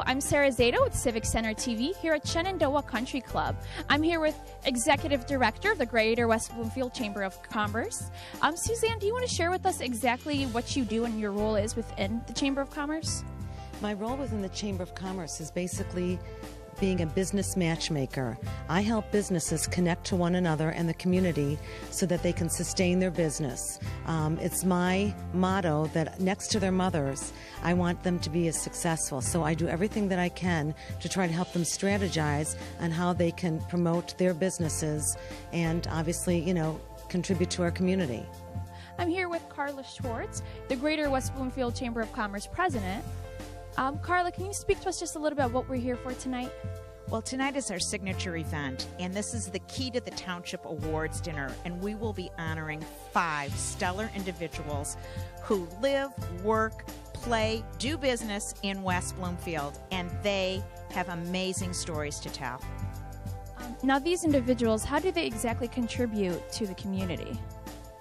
I'm Sarah Zeta with Civic Center TV here at Shenandoah Country Club. I'm here with Executive Director of the Greater West Bloomfield Chamber of Commerce. Suzanne, do you want to share with us exactly what you do and your role is within the Chamber of Commerce? My role within the Chamber of Commerce is basically being a business matchmaker. I help businesses connect to one another and the community so that they can sustain their business. It's my motto that next to their mothers, I want them to be as successful. So I do everything that I can to try to help them strategize on how they can promote their businesses and obviously, contribute to our community. I'm here with Carla Schwartz, the Greater West Bloomfield Chamber of Commerce President. Carla, can you speak to us just a little bit about what we're here for tonight? Well, tonight is our signature event, and this is the key to the Township Awards Dinner, and we will be honoring 5 stellar individuals who live, work, play, do business in West Bloomfield, and they have amazing stories to tell. Now, these individuals, how do they exactly contribute to the community?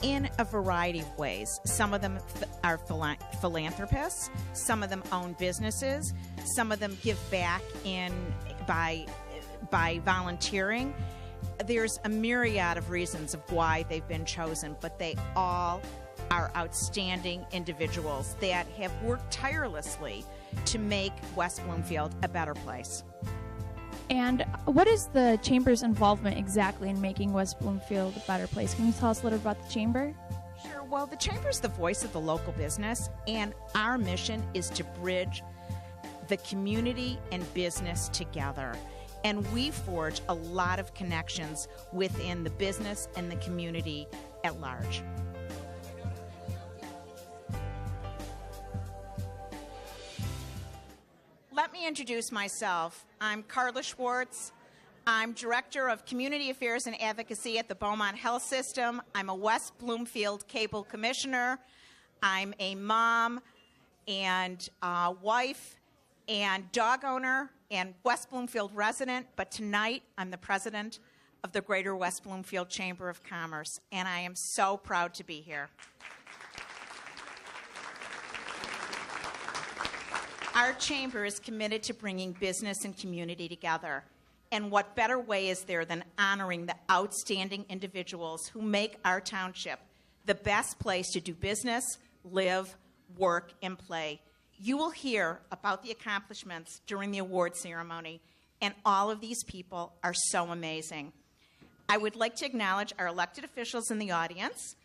In a variety of ways. Some of them are philanthropists, some of them own businesses, some of them give back by volunteering. There's a myriad of reasons of why they've been chosen, but they all are outstanding individuals that have worked tirelessly to make West Bloomfield a better place. And what is the Chamber's involvement exactly in making West Bloomfield a better place? Can you tell us a little about the Chamber? Sure. Well, the Chamber is the voice of the local business, and our mission is to bridge the community and business together. And we forge a lot of connections within the business and the community at large. Let me introduce myself. I'm Carla Schwartz. I'm Director of Community Affairs and Advocacy at the Beaumont Health System. I'm a West Bloomfield Cable Commissioner. I'm a mom and wife and dog owner and West Bloomfield resident. But tonight, I'm the president of the Greater West Bloomfield Chamber of Commerce, and I am so proud to be here. Our chamber is committed to bringing business and community together. And what better way is there than honoring the outstanding individuals who make our township the best place to do business, live, work, and play. You will hear about the accomplishments during the award ceremony, and all of these people are so amazing. I would like to acknowledge our elected officials in the audience.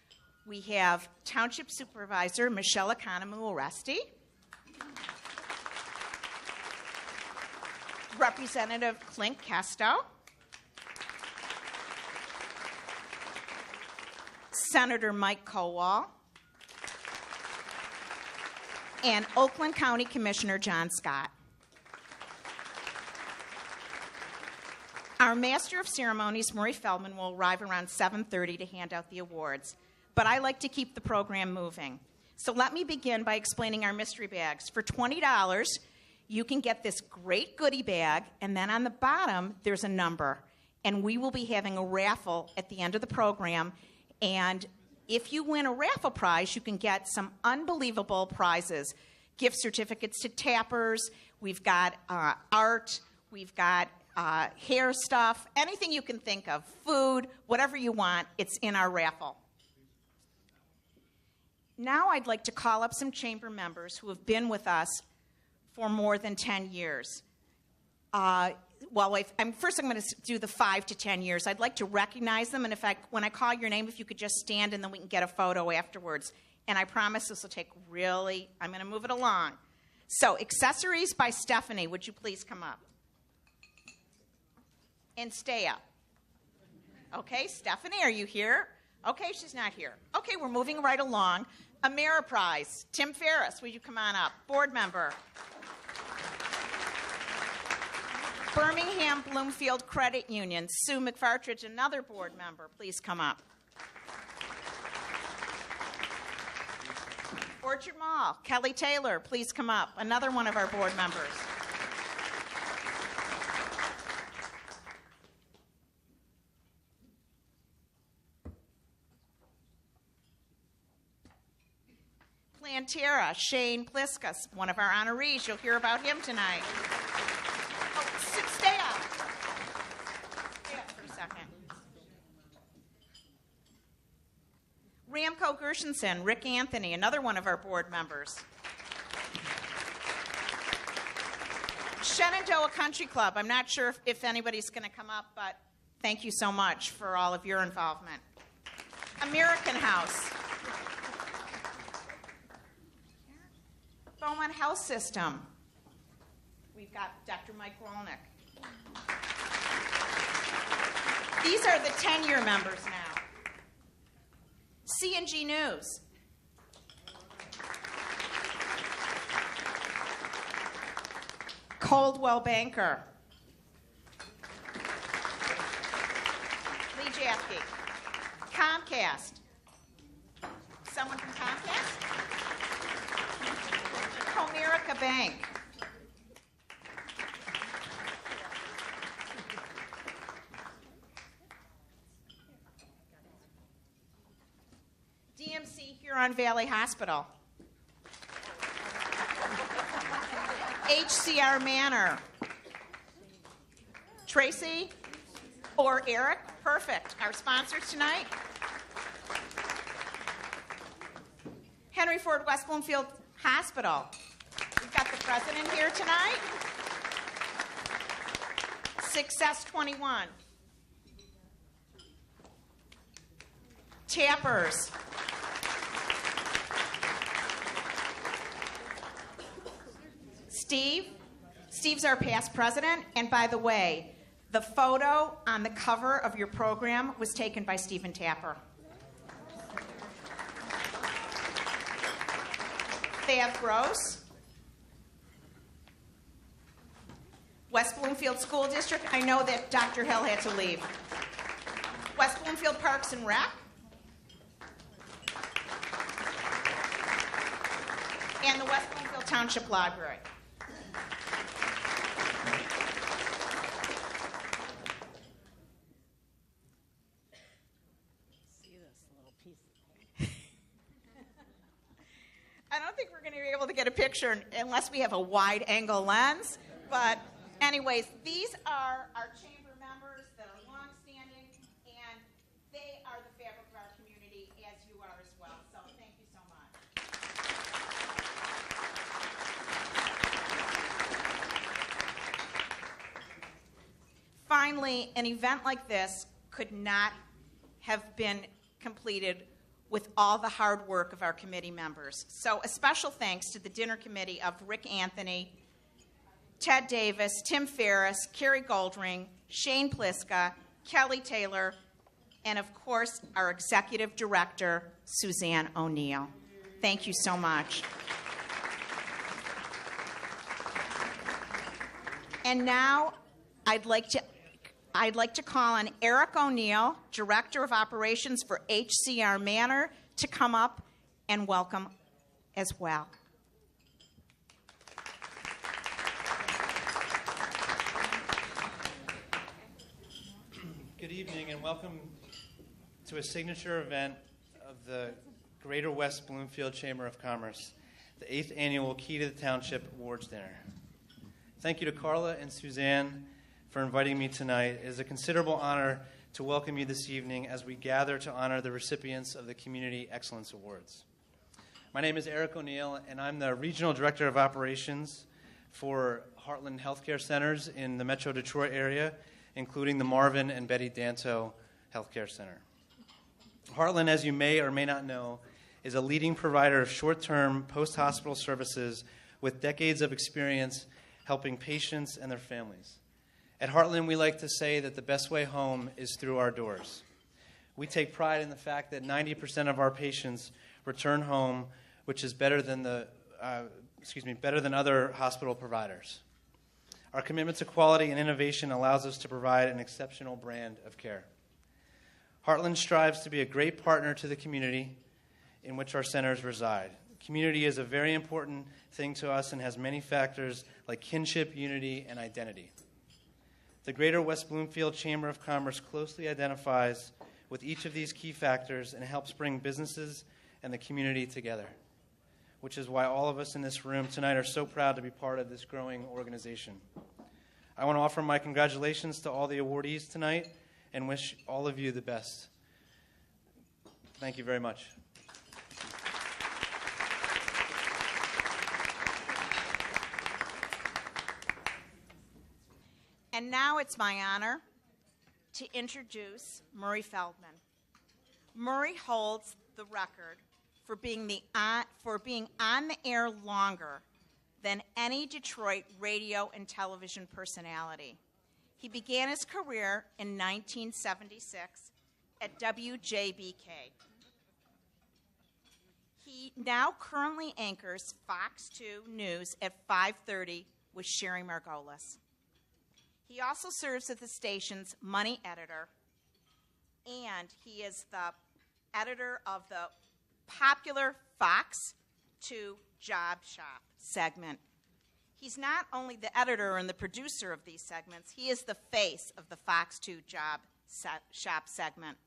We have Township Supervisor Michelle Economou-Oresti, Representative Clint Kesto, Senator Mike Kowal, and Oakland County Commissioner John Scott. Our Master of Ceremonies, Murray Feldman, will arrive around 7:30 to hand out the awards, but I like to keep the program moving. So let me begin by explaining our mystery bags. For $20, you can get this great goodie bag, and then on the bottom, there's a number. And we will be having a raffle at the end of the program. And if you win a raffle prize, you can get some unbelievable prizes. Gift certificates to Tappers. We've got art. We've got hair stuff. Anything you can think of. Food. Whatever you want, it's in our raffle. Now I'd like to call up some chamber members who have been with us for more than 10 years. I'm going to do the 5 to 10 years. I'd like to recognize them, and when I call your name, if you could just stand, and then we can get a photo afterwards. And I promise this will take I'm going to move it along. So, Accessories by Stephanie, would you please come up? And stay up. Okay, Stephanie, are you here? Okay, she's not here. Okay, we're moving right along. Ameriprise, Tim Ferris, will you come on up? Board member. Birmingham Bloomfield Credit Union, Sue McFartridge, another board member, please come up. Orchard Mall, Kelly Taylor, please come up, another one of our board members. Plantera, Shane Pliskus, one of our honorees. You'll hear about him tonight. Samko Gershenson, Rick Anthony, another one of our board members. Shenandoah Country Club. I'm not sure if anybody's going to come up, but thank you so much for all of your involvement. American House. Beaumont Health System. We've got Dr. Mike Rolnick. These are the 10-year members now. C&G News. Coldwell Banker. Lee Jafke. Comcast. Someone from Comcast? Comerica Bank. DMC Huron Valley Hospital. HCR Manor. Tracy or Eric? Perfect. Our sponsors tonight. Henry Ford West Bloomfield Hospital. We've got the president here tonight. Success 21. Tappers. Steve's our past president, and by the way, the photo on the cover of your program was taken by Stephen Tapper. Thad Gross. West Bloomfield School District. I know that Dr. Hill had to leave. West Bloomfield Parks and Rec. And the West Bloomfield Township Library. I don't think we're going to be able to get a picture unless we have a wide-angle lens. But anyways, these are our chamber members that are long-standing, and they are the fabric of our community, as you are as well. So thank you so much. Finally, an event like this could not have been completed with all the hard work of our committee members. So a special thanks to the dinner committee of Rick Anthony, Ted Davis, Tim Ferris, Carrie Goldring, Shane Pliska, Kelly Taylor, and of course, our executive director, Suzanne O'Neill. Thank you so much. And now I'd like to call on Eric O'Neill, Director of Operations for HCR Manor, to come up and welcome as well. Good evening and welcome to a signature event of the Greater West Bloomfield Chamber of Commerce, the 8th annual Key to the Township Awards Dinner. Thank you to Carla and Suzanne for inviting me tonight. It is a considerable honor to welcome you this evening as we gather to honor the recipients of the Community Excellence Awards. My name is Eric O'Neill, and I'm the Regional Director of Operations for Heartland Healthcare Centers in the Metro Detroit area, including the Marvin and Betty Danto Healthcare Center. Heartland, as you may or may not know, is a leading provider of short-term post-hospital services with decades of experience helping patients and their families. At Heartland, we like to say that the best way home is through our doors. We take pride in the fact that 90% of our patients return home, which is better than other hospital providers. Our commitment to quality and innovation allows us to provide an exceptional brand of care. Heartland strives to be a great partner to the community in which our centers reside. Community is a very important thing to us and has many factors like kinship, unity, and identity. The Greater West Bloomfield Chamber of Commerce closely identifies with each of these key factors and helps bring businesses and the community together, which is why all of us in this room tonight are so proud to be part of this growing organization. I want to offer my congratulations to all the awardees tonight and wish all of you the best. Thank you very much. And now it's my honor to introduce Murray Feldman. Murray holds the record for being on the air longer than any Detroit radio and television personality. He began his career in 1976 at WJBK. He now currently anchors Fox 2 News at 5:30 with Sherry Margolis. He also serves as the station's money editor, and he is the editor of the popular Fox 2 Job Shop segment. He's not only the editor and the producer of these segments, he is the face of the Fox 2 Job Shop segment.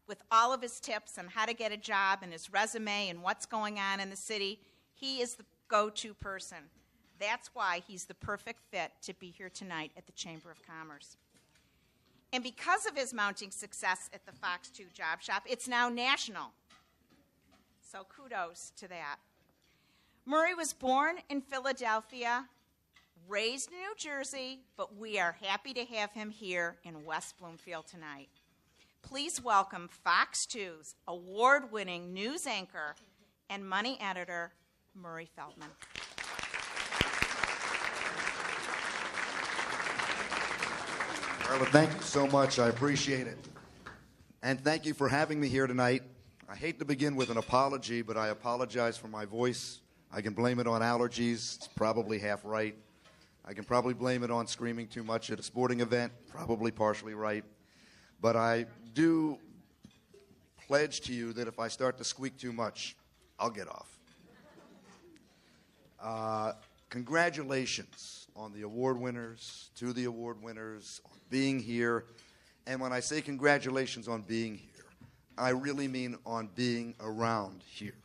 With all of his tips on how to get a job and his resume and what's going on in the city, he is the go-to person. That's why he's the perfect fit to be here tonight at the Chamber of Commerce. And because of his mounting success at the Fox 2 Job Shop, it's now national. So kudos to that. Murray was born in Philadelphia, raised in New Jersey, but we are happy to have him here in West Bloomfield tonight. Please welcome Fox 2's award-winning news anchor and money editor, Murray Feldman. Well, thank you so much. I appreciate it. And thank you for having me here tonight. I hate to begin with an apology, but I apologize for my voice. I can blame it on allergies. It's probably half right. I can probably blame it on screaming too much at a sporting event. Probably partially right. But I do pledge to you that if I start to squeak too much, I'll get off. Congratulations on the award winners, to the award winners, on being here. And when I say congratulations on being here, I really mean on being around here.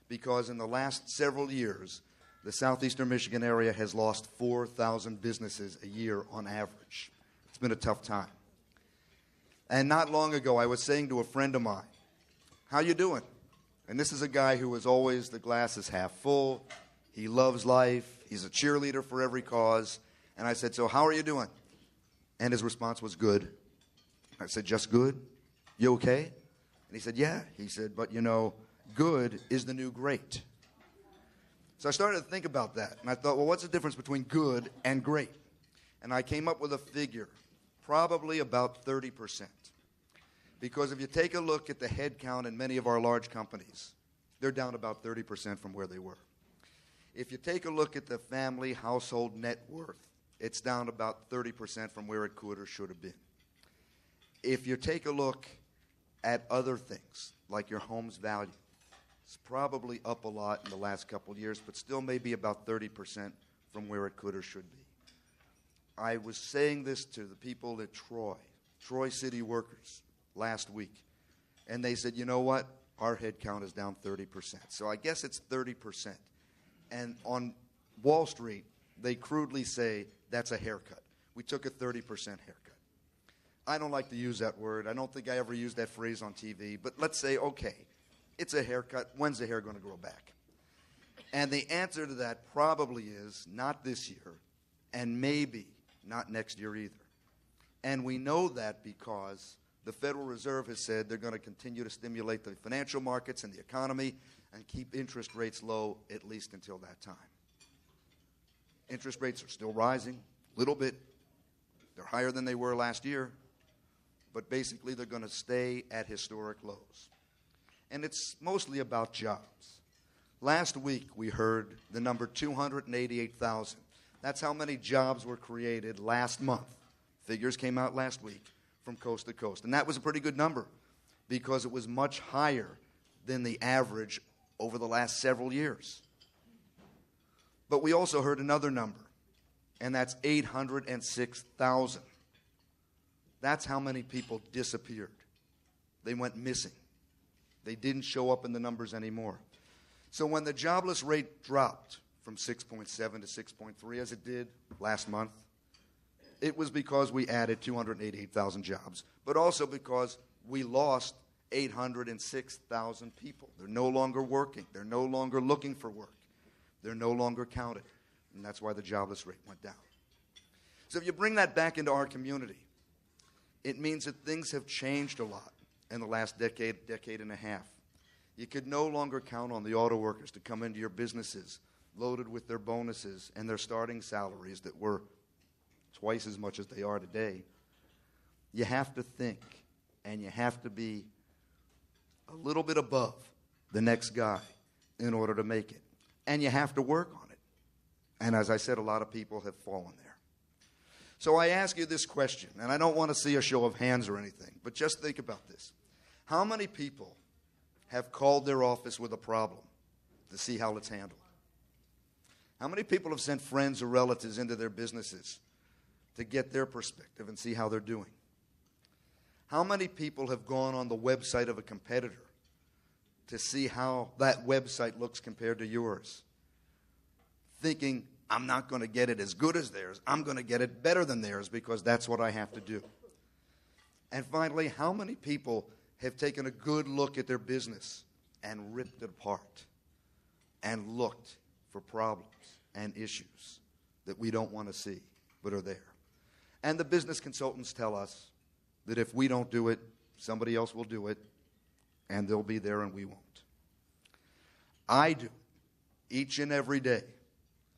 Because in the last several years, the southeastern Michigan area has lost 4,000 businesses a year on average. It's been a tough time. And not long ago, I was saying to a friend of mine, "How you doing?" And this is a guy who is always, the glass is half full. He loves life. He's a cheerleader for every cause. And I said, "So how are you doing?" And his response was, "Good." I said, "Just good? You okay?" And he said, "Yeah." He said, "But you know, good is the new great." So I started to think about that. And I thought, well, what's the difference between good and great? And I came up with a figure, probably about 30%. Because if you take a look at the head count in many of our large companies, they're down about 30% from where they were. If you take a look at the family household net worth, it's down about 30% from where it could or should have been. If you take a look at other things, like your home's value, it's probably up a lot in the last couple of years, but still maybe about 30% from where it could or should be. I was saying this to the people at Troy City workers last week, and they said, "You know what? Our head count is down 30%. So I guess it's 30%. And on Wall Street, they crudely say that's a haircut. We took a 30% haircut. I don't like to use that word. I don't think I ever used that phrase on TV, but let's say, okay, it's a haircut. When's the hair going to grow back? And the answer to that probably is not this year, and maybe not next year either. And we know that because the Federal Reserve has said they're going to continue to stimulate the financial markets and the economy and keep interest rates low at least until that time. Interest rates are still rising a little bit. They're higher than they were last year, but basically they're going to stay at historic lows. And it's mostly about jobs. Last week we heard the number 288,000. That's how many jobs were created last month. Figures came out last week from coast to coast. And that was a pretty good number because it was much higher than the average over the last several years. But we also heard another number, and that's 806,000. That's how many people disappeared. They went missing. They didn't show up in the numbers anymore. So when the jobless rate dropped from 6.7 to 6.3, as it did last month, it was because we added 288,000 jobs, but also because we lost 806,000 people. They're no longer working. They're no longer looking for work. They're no longer counted. And that's why the jobless rate went down. So if you bring that back into our community, it means that things have changed a lot in the last decade, decade and a half. You could no longer count on the auto workers to come into your businesses loaded with their bonuses and their starting salaries that were twice as much as they are today. You have to think, and you have to be a little bit above the next guy in order to make it. And you have to work on it. And as I said, a lot of people have fallen there. So I ask you this question, and I don't want to see a show of hands or anything, but just think about this. How many people have called their office with a problem to see how it's handled? How many people have sent friends or relatives into their businesses to get their perspective and see how they're doing? How many people have gone on the website of a competitor to see how that website looks compared to yours, thinking, I'm not going to get it as good as theirs. I'm going to get it better than theirs because that's what I have to do. And finally, how many people have taken a good look at their business and ripped it apart and looked for problems and issues that we don't want to see but are there? And the business consultants tell us that if we don't do it, somebody else will do it, and they'll be there and we won't. I do. Each and every day,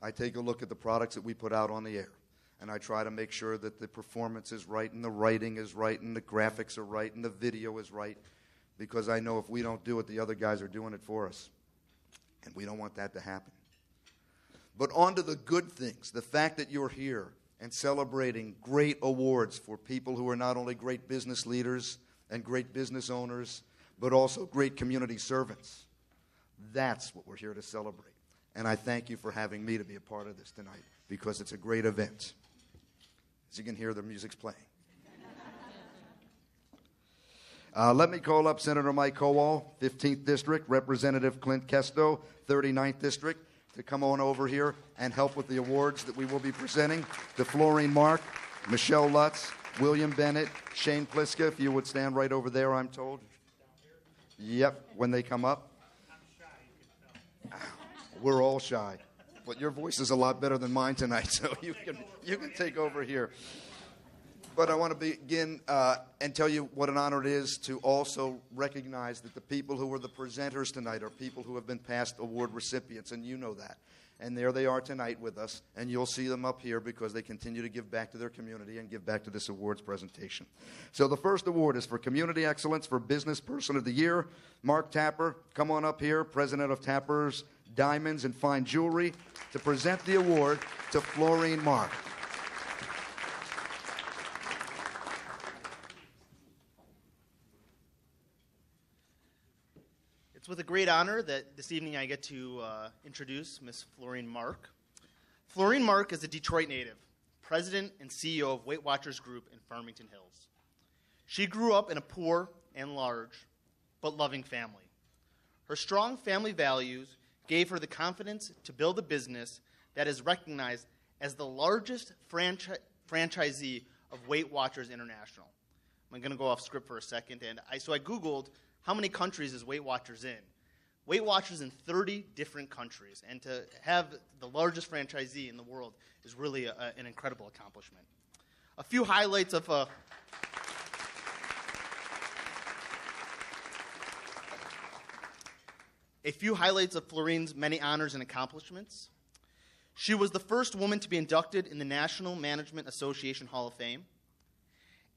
I take a look at the products that we put out on the air, and I try to make sure that the performance is right and the writing is right and the graphics are right and the video is right, because I know if we don't do it, the other guys are doing it for us, and we don't want that to happen. But on to the good things, the fact that you're here and celebrating great awards for people who are not only great business leaders and great business owners, but also great community servants. That's what we're here to celebrate. And I thank you for having me to be a part of this tonight, because it's a great event. As you can hear, the music's playing. Let me call up Senator Mike Kowal, 15th District, Representative Clint Kesto, 39th District, to come on over here and help with the awards that we will be presenting to Florine Mark, Michelle Lutz, William Bennett, Shane Pliska, if you would stand right over there, I'm told. Yep, when they come up. We're all shy, but your voice is a lot better than mine tonight, so you can take over here. But I want to begin and tell you what an honor it is to also recognize that the people who are the presenters tonight are people who have been past award recipients, and you know that. And there they are tonight with us, and you'll see them up here because they continue to give back to their community and give back to this awards presentation. So the first award is for Community Excellence for Business Person of the Year. Mark Tapper, come on up here, President of Tapper's Diamonds and Fine Jewelry, to present the award to Florine Mark. It's with a great honor that this evening I get to introduce Miss Florine Mark. Florine Mark is a Detroit native, president and CEO of Weight Watchers Group in Farmington Hills. She grew up in a poor and large but loving family. Her strong family values gave her the confidence to build a business that is recognized as the largest franchisee of Weight Watchers International. I'm going to go off script for a second, and so I Googled how many countries is Weight Watchers in. Weight Watchers in 30 different countries, and to have the largest franchisee in the world is really an incredible accomplishment. A few highlights of Florine's many honors and accomplishments. She was the first woman to be inducted in the National Management Association Hall of Fame,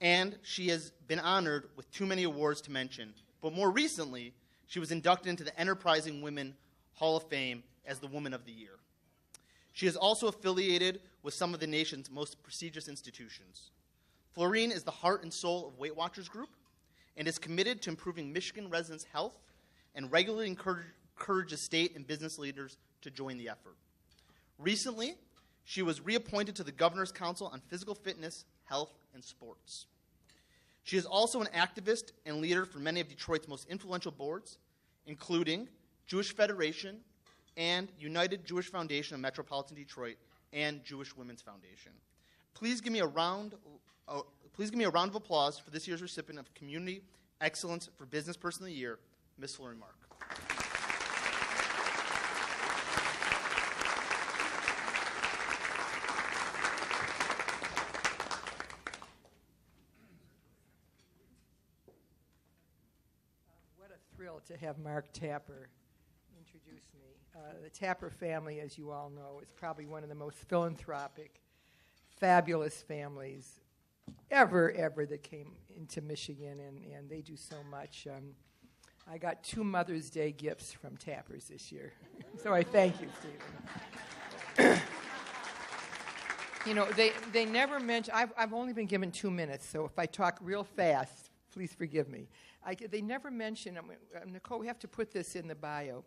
and she has been honored with too many awards to mention. But more recently, she was inducted into the Enterprising Women Hall of Fame as the Woman of the Year. She is also affiliated with some of the nation's most prestigious institutions. Florine is the heart and soul of Weight Watchers Group and is committed to improving Michigan residents' health and regularly encourages state and business leaders to join the effort. Recently, she was reappointed to the Governor's Council on Physical Fitness, Health, and Sports. She is also an activist and leader for many of Detroit's most influential boards, including Jewish Federation and United Jewish Foundation of Metropolitan Detroit and Jewish Women's Foundation. Please give me a round of applause for this year's recipient of Community Excellence for Business Person of the Year, Ms. Florine Mark. thrilled to have Mark Tapper introduce me. The Tapper family, as you all know, is probably one of the most philanthropic, fabulous families ever that came into Michigan, and they do so much. I got 2 Mother's Day gifts from Tappers this year, so I thank you, Stephen. You know, they never mention, I've only been given 2 minutes, so if I talk real fast, please forgive me. They never mention, Nicole, we have to put this in the bio.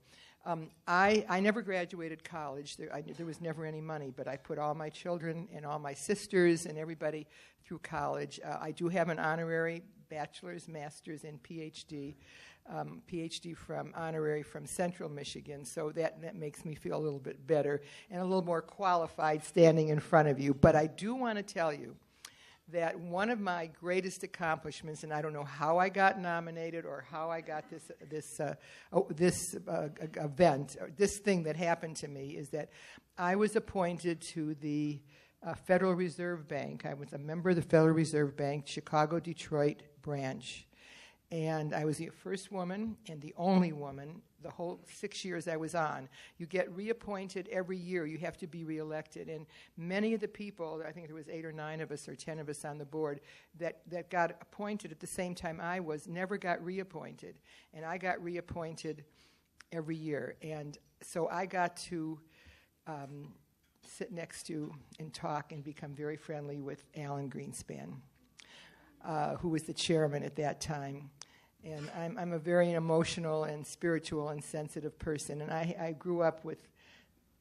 I never graduated college. There was never any money, but I put all my children and all my sisters and everybody through college. I do have an honorary bachelor's, master's, and PhD. PhD from honorary from Central Michigan, so that makes me feel a little bit better and a little more qualified standing in front of you. But I do want to tell you that one of my greatest accomplishments, and I don't know how I got nominated or how I got this event, or this thing that happened to me, is that I was appointed to the Federal Reserve Bank. I was a member of the Federal Reserve Bank, Chicago-Detroit branch. And I was the first woman and the only woman the whole 6 years I was on. You get reappointed every year. You have to be reelected. And many of the people, I think there was 8 or 9 of us or 10 of us on the board, that got appointed at the same time I was, never got reappointed. And I got reappointed every year. And so I got to sit next to and talk and become very friendly with Alan Greenspan, who was the chairman at that time. And I'm a very emotional and spiritual and sensitive person. And I grew up with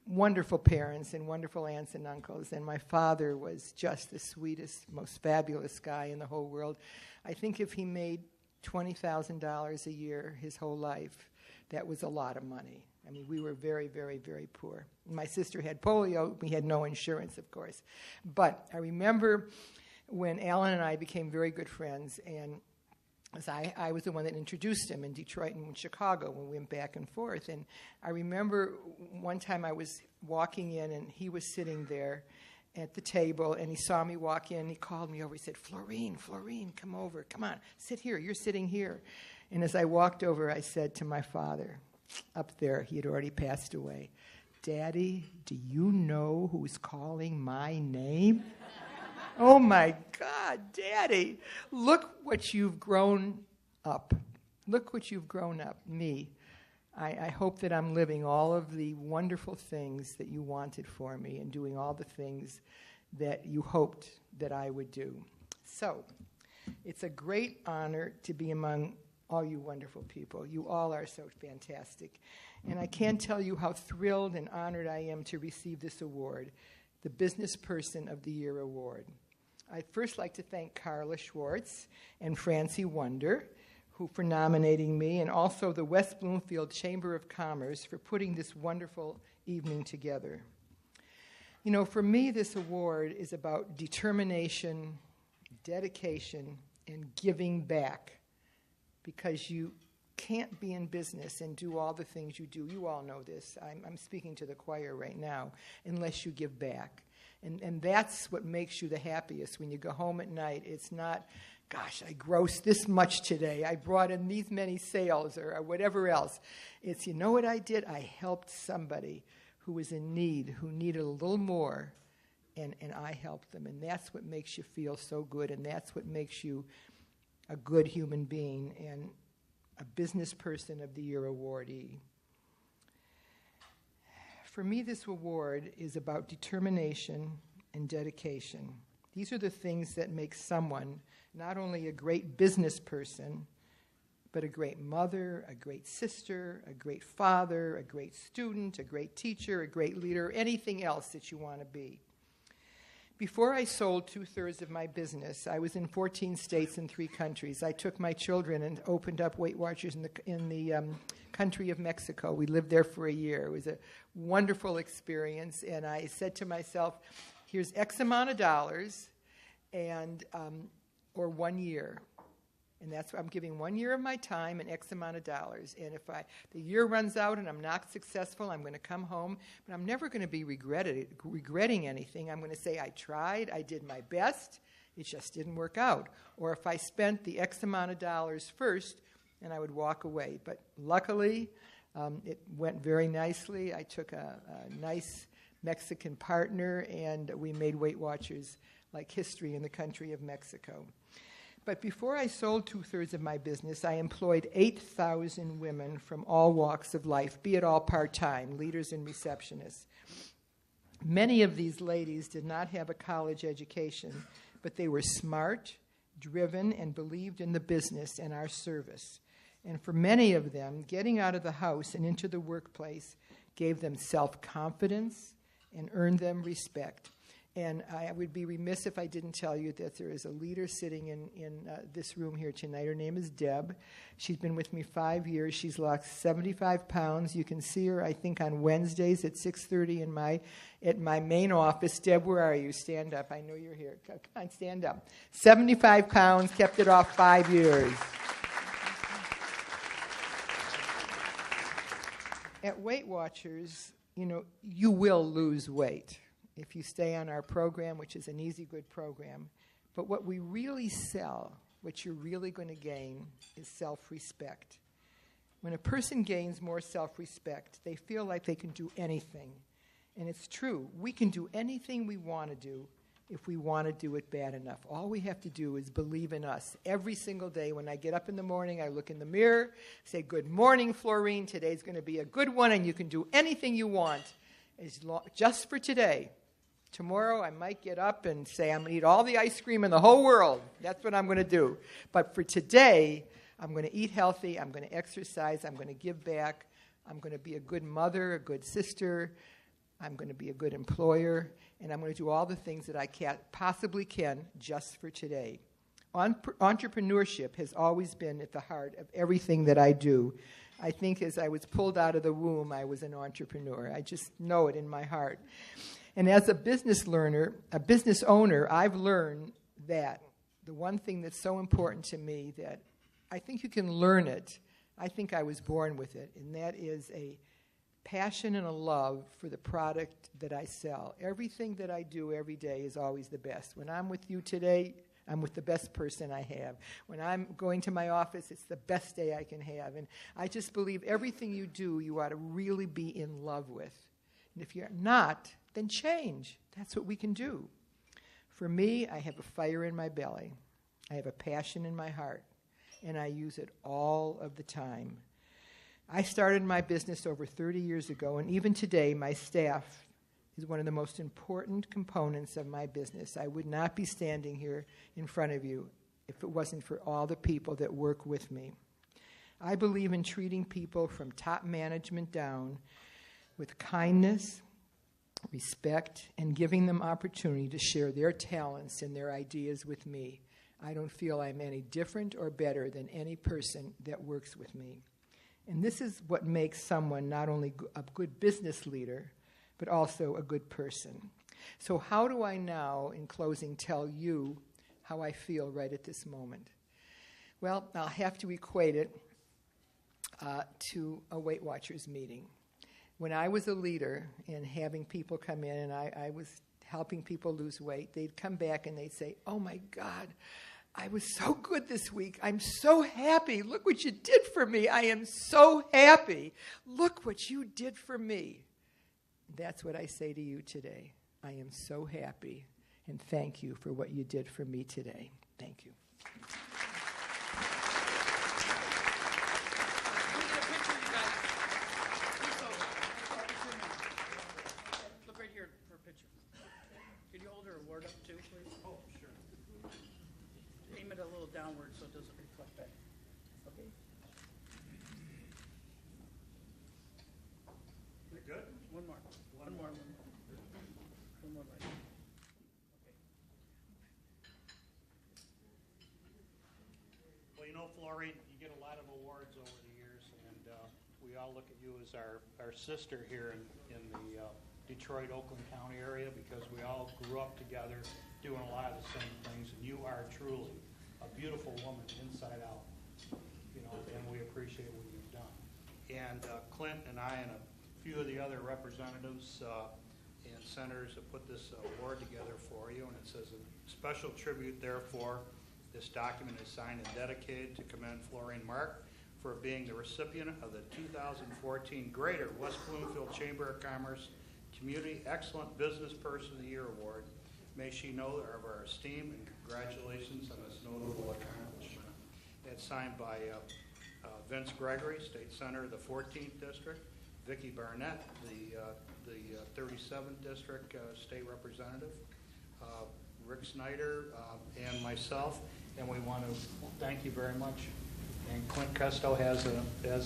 wonderful parents and wonderful aunts and uncles. And my father was just the sweetest, most fabulous guy in the whole world. I think if he made $20,000 a year his whole life, that was a lot of money. I mean, we were very, very, very poor. My sister had polio. We had no insurance, of course. But I remember when Alan and I became very good friends, and I was the one that introduced him in Detroit and in Chicago when we went back and forth. And I remember one time I was walking in, and he was sitting there at the table, and he saw me walk in. He called me over. He said, Florine, come over. Come on, sit here. You're sitting here. And as I walked over, I said to my father, up there, he had already passed away, Daddy, do you know who's calling my name? Oh, my God, Daddy, look what you've grown up. Look what you've grown up, me. I hope that I'm living all of the wonderful things that you wanted for me and doing all the things that you hoped that I would do. So it's a great honor to be among all you wonderful people. You all are so fantastic. And I can't tell you how thrilled and honored I am to receive this award, the Business Person of the Year Award. I'd first like to thank Carla Schwartz and Francie Wonder, who for nominating me, and also the West Bloomfield Chamber of Commerce for putting this wonderful evening together. You know, for me, this award is about determination, dedication, and giving back, because you can't be in business and do all the things you do. You all know this. I'm speaking to the choir right now, unless you give back. And that's what makes you the happiest when you go home at night. It's not, gosh, I grossed this much today. I brought in these many sales or whatever else. It's, you know what I did? I helped somebody who was in need, who needed a little more, and I helped them. And that's what makes you feel so good, and that's what makes you a good human being and a Business Person of the Year awardee. For me, this award is about determination and dedication. These are the things that make someone not only a great business person, but a great mother, a great sister, a great father, a great student, a great teacher, a great leader, anything else that you want to be. Before I sold 2/3 of my business, I was in 14 states and 3 countries. I took my children and opened up Weight Watchers in the country of Mexico. We lived there for a year. It was a wonderful experience, and I said to myself, here's X amount of dollars, and or 1 year. And that's what I'm giving, 1 year of my time and X amount of dollars. And if the year runs out and I'm not successful, I'm going to come home. But I'm never going to be regretting anything. I'm going to say I tried, I did my best, it just didn't work out. Or if I spent the X amount of dollars first and I would walk away. But luckily, it went very nicely. I took a nice Mexican partner, and we made Weight Watchers like history in the country of Mexico. But before I sold 2/3 of my business, I employed 8,000 women from all walks of life, be it all part-time, leaders and receptionists. Many of these ladies did not have a college education, but they were smart, driven, and believed in the business and our service. And for many of them, getting out of the house and into the workplace gave them self-confidence and earned them respect. And I would be remiss if I didn't tell you that there is a leader sitting in this room here tonight. Her name is Deb. She's been with me 5 years. She's lost 75 pounds. You can see her, I think, on Wednesdays at 6:30 at my main office. Deb, where are you? Stand up. I know you're here. Come on, stand up. 75 pounds, kept it off 5 years. At Weight Watchers, you will lose weight if you stay on our program, which is an easy, good program. But what we really sell, what you're really going to gain, is self-respect. When a person gains more self-respect, they feel like they can do anything. And it's true. We can do anything we want to do if we want to do it bad enough. All we have to do is believe in us. Every single day when I get up in the morning, I look in the mirror, say, "Good morning, Florine. Today's going to be a good one, and you can do anything you want just for today." Tomorrow, I might get up and say, "I'm going to eat all the ice cream in the whole world." That's what I'm going to do. But for today, I'm going to eat healthy. I'm going to exercise. I'm going to give back. I'm going to be a good mother, a good sister. I'm going to be a good employer. And I'm going to do all the things that I possibly can just for today. Entrepreneurship has always been at the heart of everything that I do. I think as I was pulled out of the womb, I was an entrepreneur. I just know it in my heart. And as a business owner, I've learned that the one thing that's so important to me that I think you can learn it, I think I was born with it, and that is a passion and a love for the product that I sell. Everything that I do every day is always the best. When I'm with you today, I'm with the best person I have. When I'm going to my office, it's the best day I can have. And I just believe everything you do, you ought to really be in love with. And if you're not, then change. That's what we can do. For me, I have a fire in my belly. I have a passion in my heart. And I use it all of the time. I started my business over 30 years ago, and even today, my staff is one of the most important components of my business. I would not be standing here in front of you if it wasn't for all the people that work with me. I believe in treating people from top management down with kindness, respect, and giving them opportunity to share their talents and their ideas with me. I don't feel I'm any different or better than any person that works with me. And this is what makes someone not only a good business leader, but also a good person. So how do I now, in closing, tell you how I feel right at this moment? Well, I'll have to equate it to a Weight Watchers meeting. When I was a leader and having people come in and I was helping people lose weight, they'd come back and they'd say, "Oh my God, I was so good this week. I'm so happy. Look what you did for me. I am so happy. Look what you did for me." That's what I say to you today. I am so happy, and thank you for what you did for me today. Thank you. Look right here for a picture. Can you hold her award up too, please? Oh, sure. Aim it a little downward so it doesn't reflect back. Okay. You're good? One more. One more. One more right. Okay. Well, Florine, you get a lot of awards over the years, and we all look at you as our sister here in the Detroit, Oakland County area, because we all grew up together doing a lot of the same things, and you are truly a beautiful woman inside out, and we appreciate what you've done. And Clint and I and a few of the other representatives and senators have put this award together for you, and it says a special tribute, therefore, this document is signed and dedicated to commend Florine Mark for being the recipient of the 2014 Greater West Bloomfield Chamber of Commerce Community Excellent Business Person of the Year Award. May she know of our esteem and congratulations on this notable accomplishment. It's signed by Vince Gregory, State Senator of the 14th District, Vicki Barnett, the 37th District State Representative, Rick Snyder, and myself, and we want to thank you very much. And Clint Custo has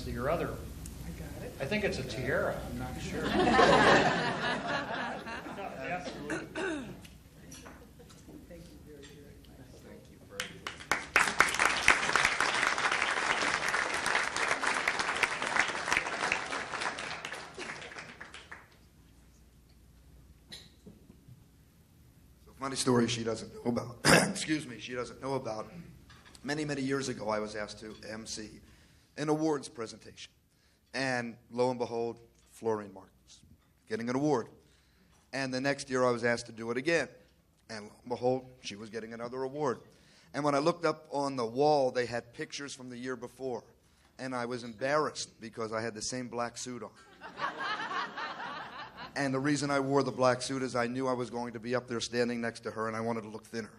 your other. I got it. I think it's a tiara. I'm not sure. No, absolutely. Thank you very, very much. Thank you very much. Funny story she doesn't know about. Excuse me, she doesn't know about. Many, many years ago, I was asked to MC an awards presentation. And lo and behold, Florine Marcus getting an award. And the next year, I was asked to do it again. And lo and behold, she was getting another award. And when I looked up on the wall, they had pictures from the year before. And I was embarrassed because I had the same black suit on. And the reason I wore the black suit is I knew I was going to be up there standing next to her, and I wanted to look thinner.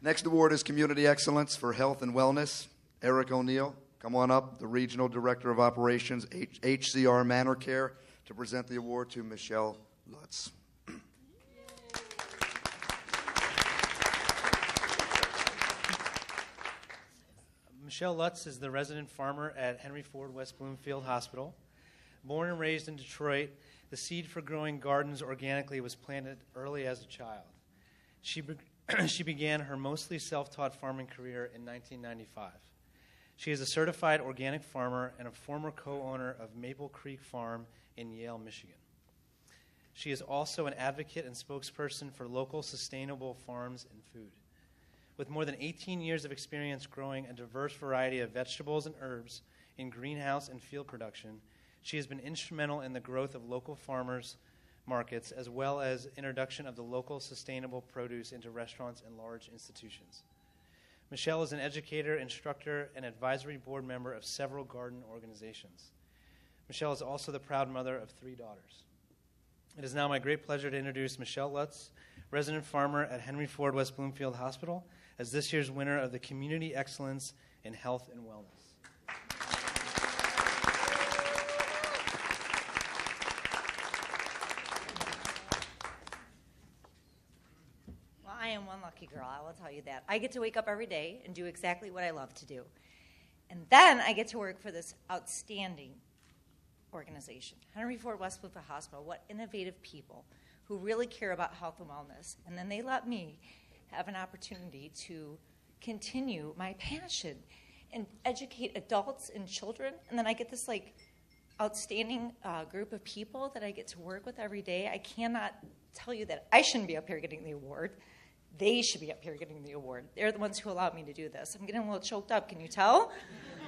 Next award is Community Excellence for Health and Wellness. Eric O'Neill, come on up, the Regional Director of Operations, HCR Manor Care, to present the award to Michelle Lutz. Michelle Lutz is the resident farmer at Henry Ford West Bloomfield Hospital. Born and raised in Detroit, the seed for growing gardens organically was planted early as a child. She began her mostly self-taught farming career in 1995. She is a certified organic farmer and a former co-owner of Maple Creek Farm in Yale, Michigan. She is also an advocate and spokesperson for local sustainable farms and food. With more than 18 years of experience growing a diverse variety of vegetables and herbs in greenhouse and field production, she has been instrumental in the growth of local farmers markets as well as introduction of the local sustainable produce into restaurants and large institutions. Michelle is an educator, instructor, and advisory board member of several garden organizations. Michelle is also the proud mother of 3 daughters. It is now my great pleasure to introduce Michelle Lutz, resident farmer at Henry Ford West Bloomfield Hospital, as this year's winner of the Community Excellence in Health and Wellness. I am one lucky girl, I will tell you that. I get to wake up every day and do exactly what I love to do. And then I get to work for this outstanding organization, Henry Ford West Bloomfield Hospital. What innovative people who really care about health and wellness. And then they let me have an opportunity to continue my passion and educate adults and children. And then I get this outstanding group of people that I get to work with every day. I cannot tell you that I shouldn't be up here getting the award. They should be up here getting the award. They're the ones who allowed me to do this. I'm getting a little choked up. Can you tell?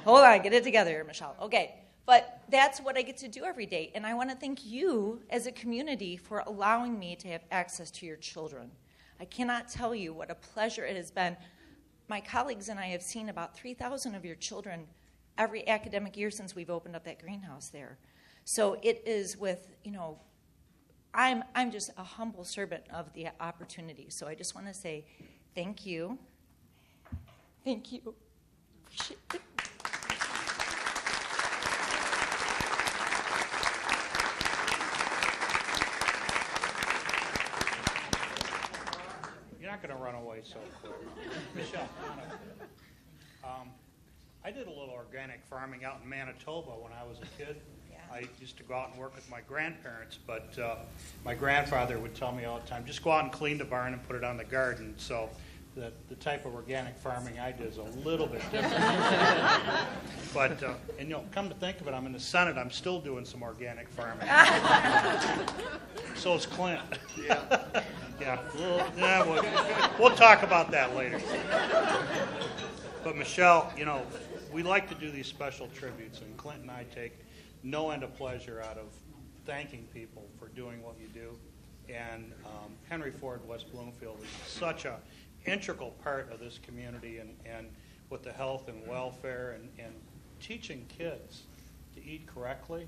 Hold on. Get it together here, Michelle. Okay. But that's what I get to do every day. And I want to thank you as a community for allowing me to have access to your children. I cannot tell you what a pleasure it has been. My colleagues and I have seen about 3,000 of your children every academic year since we've opened up that greenhouse there. So it is with, I'm just a humble servant of the opportunity. So I just want to say thank you. Thank you. Appreciate it. You're not going to run away so quick. Michelle, I did a little organic farming out in Manitoba when I was a kid. I used to go out and work with my grandparents, but my grandfather would tell me all the time, just go out and clean the barn and put it on the garden. So the type of organic farming I did is a little bit different. But, come to think of it, I'm in the Senate, I'm still doing some organic farming. So is Clint. We'll talk about that later. But Michelle, we like to do these special tributes, and Clint and I take no end of pleasure out of thanking people for doing what you do. And Henry Ford West Bloomfield is such an integral part of this community, and with the health and welfare and teaching kids to eat correctly.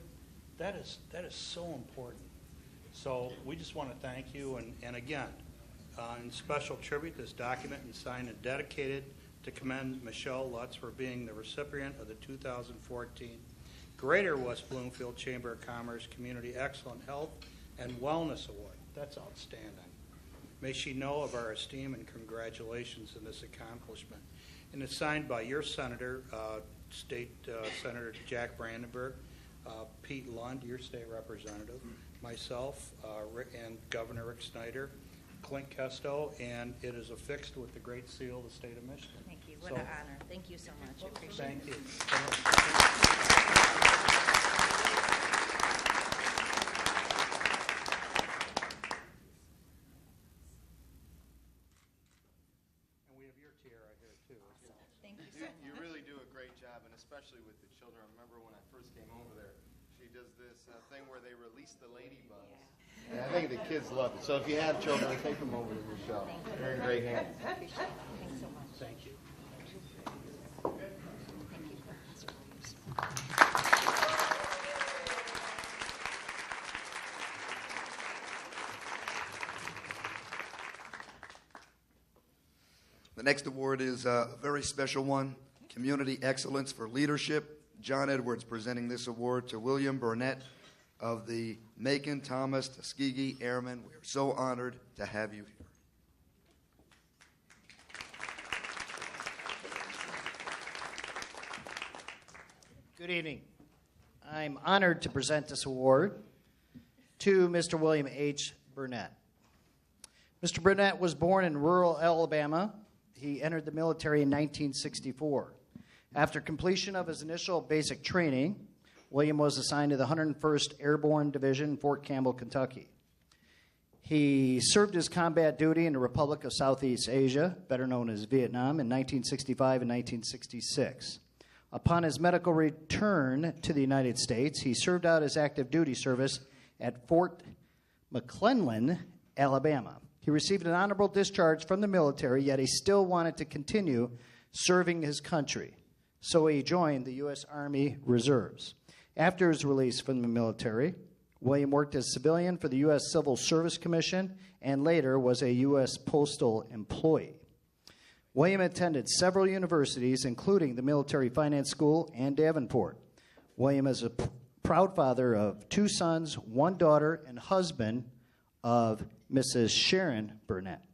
That is so important. So we just want to thank you, and again, in special tribute, this document is signed and dedicated to commend Michelle Lutz for being the recipient of the 2014 Greater West Bloomfield Chamber of Commerce Community Excellent Health and Wellness Award. That's outstanding. May she know of our esteem and congratulations in this accomplishment. And it's signed by your senator, State Senator Jack Brandenburg, Pete Lund, your state representative, myself, and Governor Rick Snyder, Clint Kesto, and it is affixed with the Great Seal of the State of Michigan. Thank you. What an honor. Thank you so much. I appreciate Thank it. you. And we have your tiara here, too. Thank you so much. You really do a great job, and especially with the children. I remember when I first came over there, she does this thing where they release the ladybugs. And I think the kids love it. So if you have children, take them over to Michelle. They're in great hands. Thanks so much. Thank you. The next award is a very special one, Community Excellence for Leadership. John Edwards presenting this award to William Burnett of the Macon Thomas Tuskegee Airmen. We are so honored to have you here. Good evening. I'm honored to present this award to Mr. William H. Burnett. Mr. Burnett was born in rural Alabama. He entered the military in 1964. After completion of his initial basic training, William was assigned to the 101st Airborne Division in Fort Campbell, Kentucky. He served his combat duty in the Republic of Southeast Asia, better known as Vietnam, in 1965 and 1966. Upon his medical return to the United States, he served out his active duty service at Fort McClellan, Alabama. He received an honorable discharge from the military, yet he still wanted to continue serving his country. So he joined the U.S. Army Reserves. After his release from the military, William worked as a civilian for the U.S. Civil Service Commission and later was a U.S. postal employee. William attended several universities, including the Military Finance School and Davenport. William is a proud father of 2 sons, 1 daughter, and husband of Mrs. Sharon Burnett.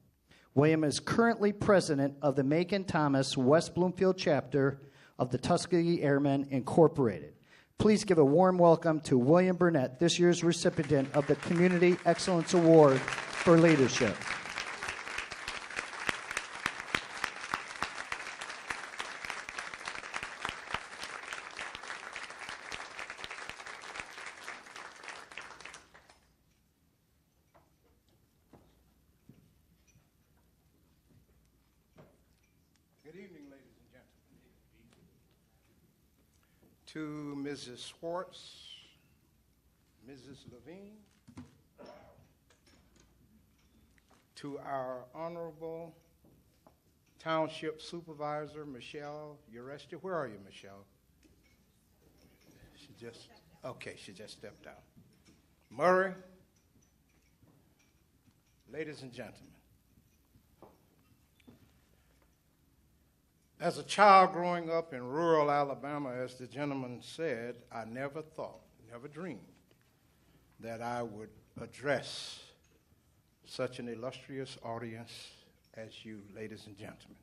William is currently president of the Macon Thomas West Bloomfield chapter of the Tuskegee Airmen Incorporated. Please give a warm welcome to William Burnett, this year's recipient of the Community Excellence Award for Leadership. Good evening, ladies and gentlemen. To Mrs. Schwartz, Mrs. Levine, to our Honorable Township Supervisor, Michelle Uresti. Where are you, Michelle? She just stepped out. Murray, ladies and gentlemen. As a child growing up in rural Alabama, as the gentleman said, I never thought, never dreamed that I would address such an illustrious audience as you, ladies and gentlemen.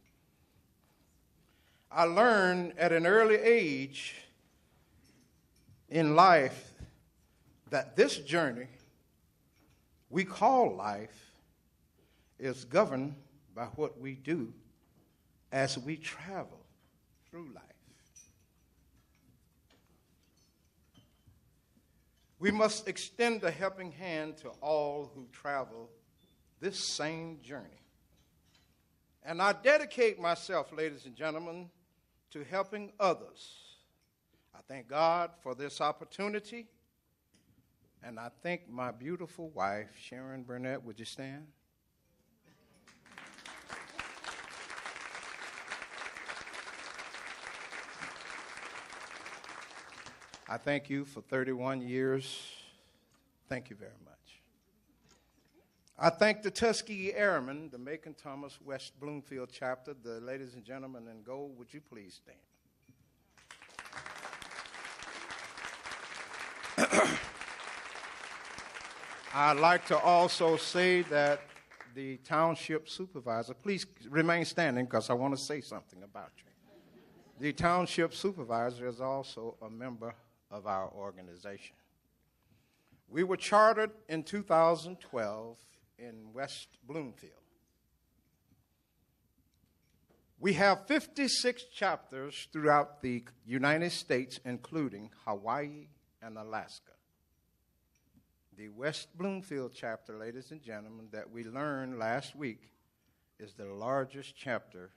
I learned at an early age in life that this journey we call life is governed by what we do as we travel through life. We must extend a helping hand to all who travel this same journey. And I dedicate myself, ladies and gentlemen, to helping others. I thank God for this opportunity, and I thank my beautiful wife, Sharon Burnett. Would you stand? I thank you for 31 years. Thank you very much. I thank the Tuskegee Airmen, the Macon Thomas West Bloomfield chapter. The ladies and gentlemen in gold, would you please stand? I'd like to also say that the township supervisor, please remain standing because I want to say something about you. The township supervisor is also a member of our organization. We were chartered in 2012 in West Bloomfield. We have 56 chapters throughout the United States, including Hawaii and Alaska. The West Bloomfield chapter, ladies and gentlemen, that we learned last week is the largest chapter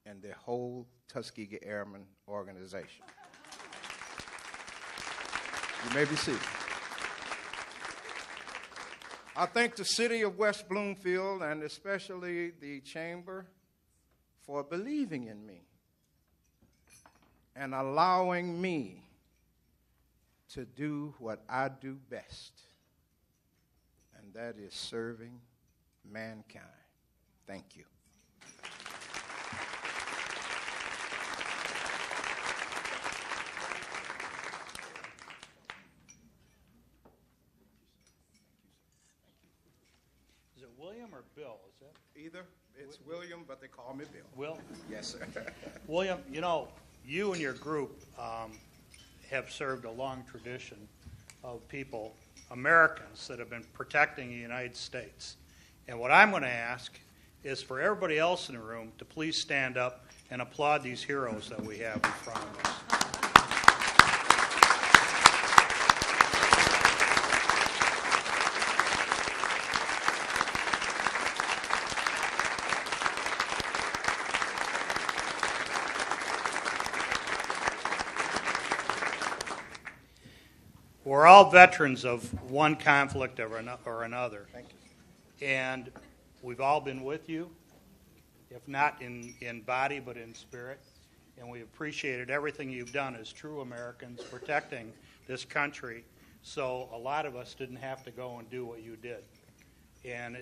in the whole Tuskegee Airmen organization. You may be seated. I thank the city of West Bloomfield and especially the chamber for believing in me and allowing me to do what I do best, and that is serving mankind. Thank you. Is it William or Bill? Is that Either. It's William, but they call me Bill. Will? Yes, sir. William, you know, you and your group have served a long tradition of people, Americans, that have been protecting the United States. And what I'm going to ask is for everybody else in the room to please stand up and applaud these heroes that we have in front of us. We're all veterans of one conflict or another. Thank you. And we've all been with you, if not in body, but in spirit. And we appreciated everything you've done as true Americans protecting this country. So a lot of us didn't have to go and do what you did. And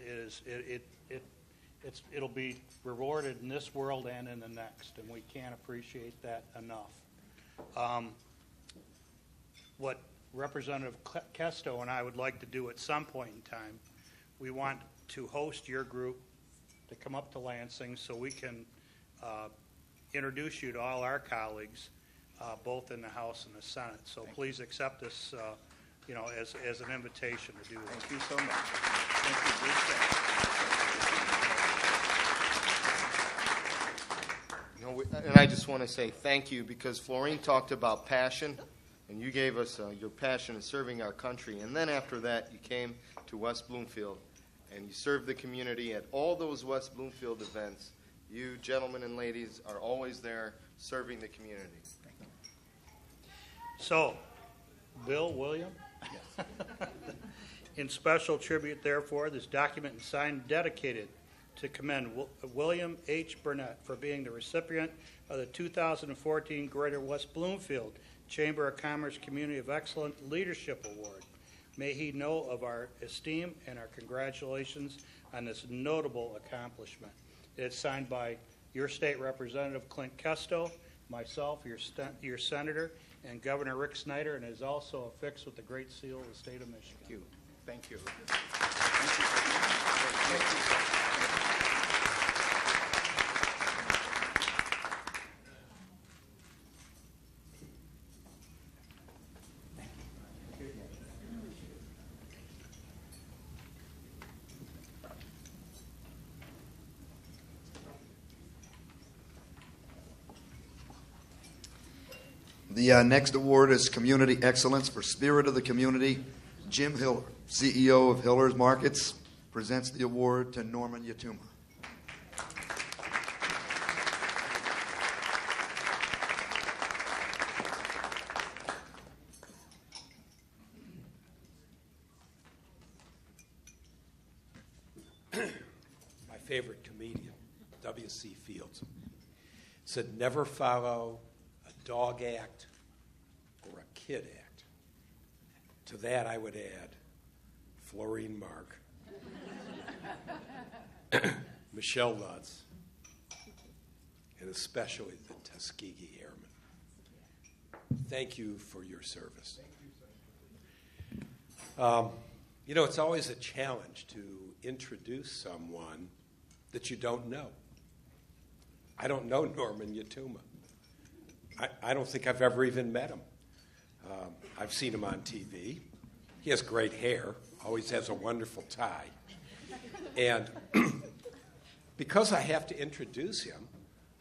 it'll be rewarded in this world and in the next. And we can't appreciate that enough. What Representative Kesto and I would like to do at some point in time, we want to host your group to come up to Lansing so we can introduce you to all our colleagues, both in the House and the Senate. So please accept this, as an invitation to do that. Thank you so much. Thank you. And I just want to say thank you because Florine talked about passion, and you gave us your passion in serving our country. And then after that, you came to West Bloomfield, and you served the community at all those West Bloomfield events. You gentlemen and ladies are always there serving the community. Thank you. So, Bill, William, in special tribute, therefore, this document is signed dedicated to commend William H. Burnett for being the recipient of the 2014 Greater West Bloomfield Chamber of Commerce Community of Excellent Leadership Award. May he know of our esteem and our congratulations on this notable accomplishment. It's signed by your state representative, Clint Kesto, myself, your senator, and Governor Rick Snyder, and is also affixed with the Great Seal of the state of Michigan. Thank you. Thank you. Thank you. The next award is Community Excellence for Spirit of the Community. Jim Hiller, CEO of Hiller's Markets, presents the award to Norman Yatuma. My favorite comedian, W.C. Fields, said never follow a dog act or a kid act. To that, I would add Florine Mark, Michelle Lutz, and especially the Tuskegee Airmen. Thank you for your service. You know, it's always a challenge to introduce someone that you don't know. I don't know Norman Yatuma. I don't think I've ever even met him. I've seen him on TV. He has great hair, always has a wonderful tie. And because I have to introduce him,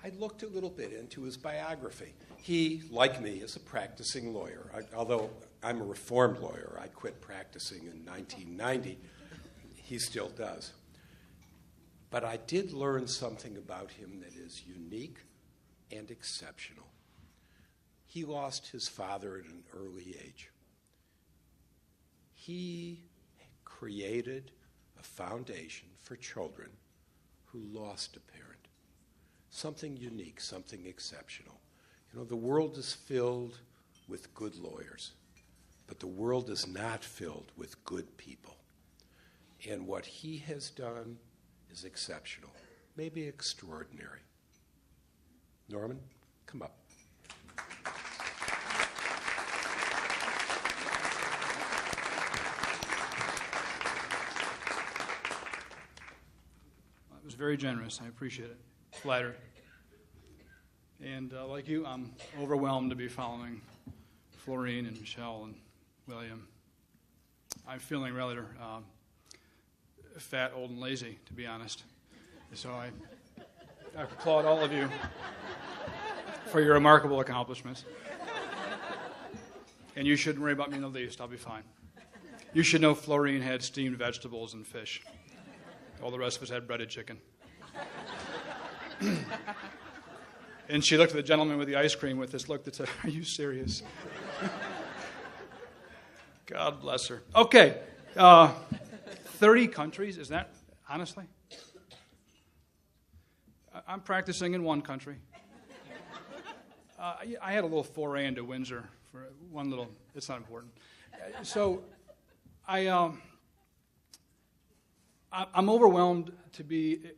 I looked a little bit into his biography. He, like me, is a practicing lawyer. Although I'm a reformed lawyer, I quit practicing in 1990. He still does. But I did learn something about him that is unique and exceptional. He lost his father at an early age. He created a foundation for children who lost a parent. Something unique, something exceptional. You know, the world is filled with good lawyers, but the world is not filled with good people. And what he has done is exceptional, maybe extraordinary. Norman, come up. It was very generous. I appreciate it. Flattered. And like you, I'm overwhelmed to be following Florine and Michelle and William. I'm feeling rather fat, old, and lazy, to be honest. So I applaud all of you for your remarkable accomplishments. And you shouldn't worry about me in the least. I'll be fine. You should know Florine had steamed vegetables and fish. All the rest of us had breaded chicken. And she looked at the gentleman with the ice cream with this look that said, "Are you serious?" God bless her. Okay. 30 countries, is that, honestly? I'm practicing in one country. I had a little foray into Windsor for one little, it's not important. So I'm overwhelmed to be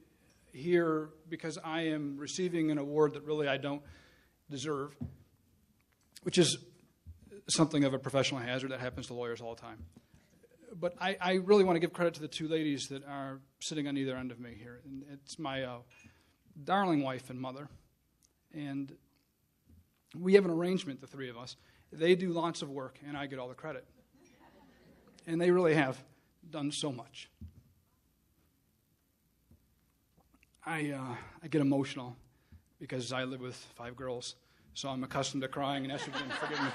here because I am receiving an award that really I don't deserve, which is something of a professional hazard that happens to lawyers all the time. But I really want to give credit to the two ladies that are sitting on either end of me here. And it's my darling wife and mother. And we have an arrangement, the three of us. They do lots of work, and I get all the credit. And they really have done so much. I get emotional because I live with 5 girls, so I'm accustomed to crying and estrogen. Forgive me.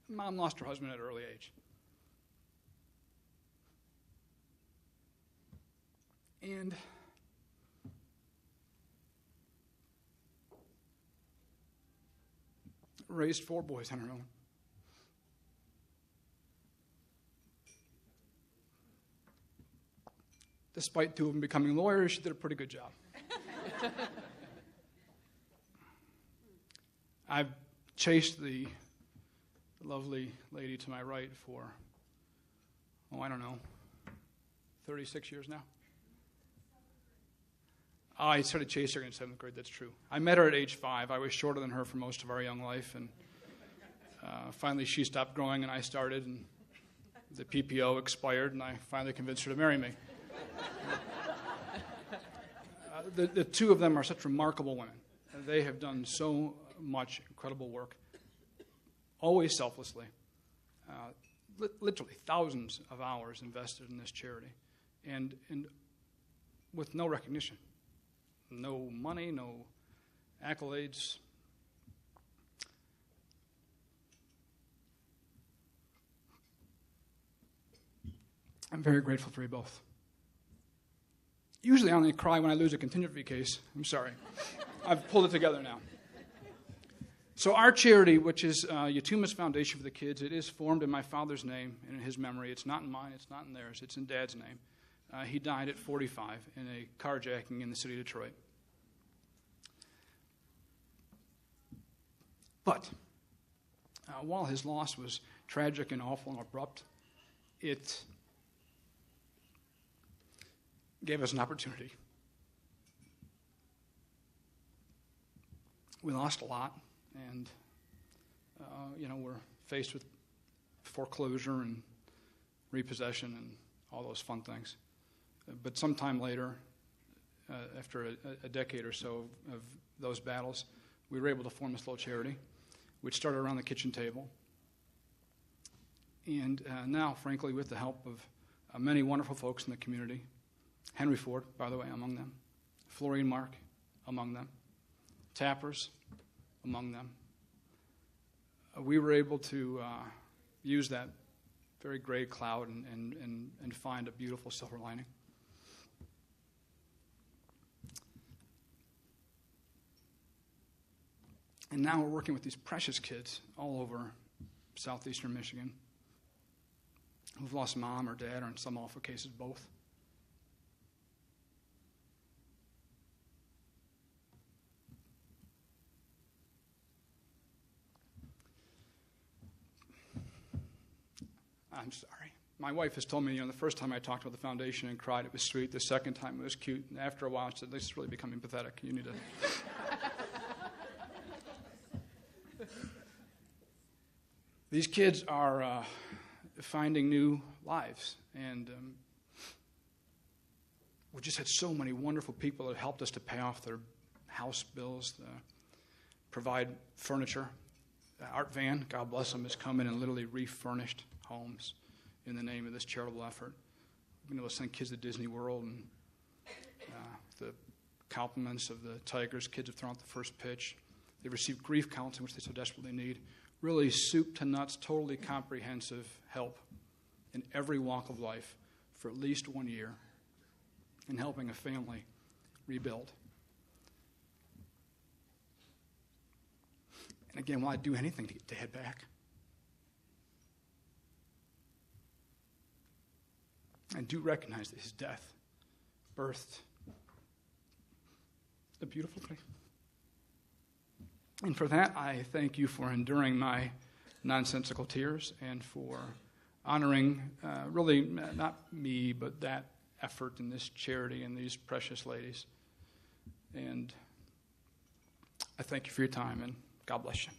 Mom lost her husband at an early age. And raised 4 boys on her own. Despite 2 of them becoming lawyers, she did a pretty good job. I've chased the lovely lady to my right for, I don't know, 36 years now. I started chasing her in 7th grade, that's true. I met her at age 5. I was shorter than her for most of our young life, and finally she stopped growing and I started, and the PPO expired, and I finally convinced her to marry me. The 2 of them are such remarkable women. They have done so much incredible work, always selflessly. Literally thousands of hours invested in this charity, and with no recognition, no money, no accolades. I'm very grateful for you both. Usually I only cry when I lose a contingent fee case. I'm sorry. I've pulled it together now. So our charity, which is Yatuma's Foundation for the Kids, it is formed in my father's name and in his memory. It's not in mine. It's not in theirs. It's in Dad's name. He died at 45 in a carjacking in the city of Detroit. But while his loss was tragic and awful and abrupt, it gave us an opportunity. We lost a lot, and we're faced with foreclosure and repossession and all those fun things. But sometime later, after a decade or so of those battles, we were able to form this little charity, which started around the kitchen table. And now, frankly, with the help of many wonderful folks in the community, Henry Ford, by the way, among them, Florine Mark, among them, Tappers, among them, we were able to use that very gray cloud and find a beautiful silver lining. And now we're working with these precious kids all over southeastern Michigan who've lost mom or dad, or in some awful cases, both. I'm sorry. My wife has told me, the first time I talked about the foundation and cried, it was sweet. The second time it was cute. And after a while, she said, this is really becoming pathetic. You need to... These kids are finding new lives, and we just had so many wonderful people that helped us to pay off their house bills, provide furniture. Art Van, God bless him, has come in and literally refurnished homes in the name of this charitable effort. We've been able to send kids to Disney World, and the compliments of the Tigers. Kids have thrown out the first pitch. They've received grief counseling, which they so desperately need. Really soup to nuts, totally comprehensive help in every walk of life for at least 1 year in helping a family rebuild. And again, will I do anything to get Dad back? I do recognize that his death birthed a beautiful thing. And for that, I thank you for enduring my nonsensical tears and for honoring, really not me, but that effort in this charity and these precious ladies. And I thank you for your time, and God bless you.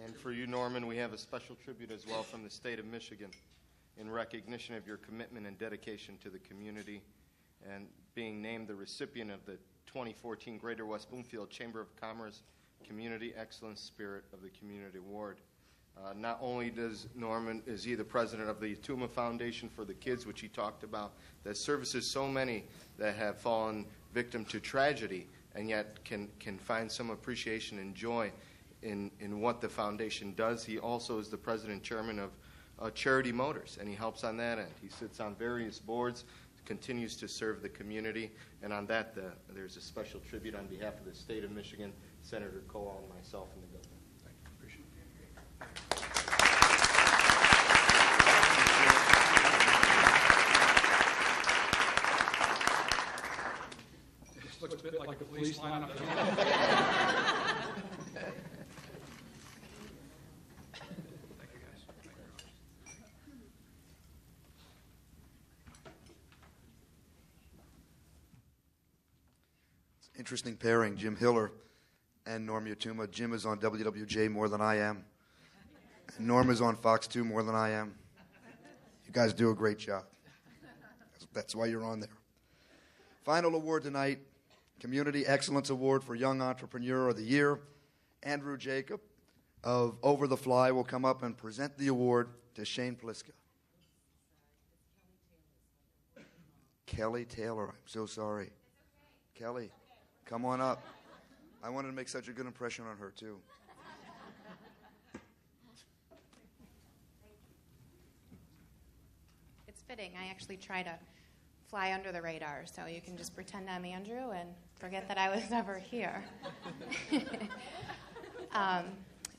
And for you, Norman, we have a special tribute as well from the state of Michigan in recognition of your commitment and dedication to the community and being named the recipient of the 2014 Greater West Bloomfield Chamber of Commerce Community Excellence Spirit of the Community Award. Not only is he the president of the Tuma Foundation for the Kids, which he talked about, that services so many that have fallen victim to tragedy and yet can find some appreciation and joy in what the foundation does. He also is the president and chairman of Charity Motors, and he helps on that end. He sits on various boards, continues to serve the community, and on that, there's a special tribute on behalf of the state of Michigan, Senator Coal, and myself and the governor. Thank you. Appreciate it. This looks a bit like a police lineup. Interesting pairing, Jim Hiller and Norm Yatuma. Jim is on WWJ more than I am. And Norm is on Fox 2 more than I am. You guys do a great job. That's why you're on there. Final award tonight, Community Excellence Award for Young Entrepreneur of the Year. Andrew Jacob of Over the Fly will come up and present the award to Shane Pliska. Kelly Taylor, I'm so sorry. Kelly, come on up. I wanted to make such a good impression on her, too. It's fitting. I actually try to fly under the radar, so you can just pretend I'm Andrew and forget that I was ever here.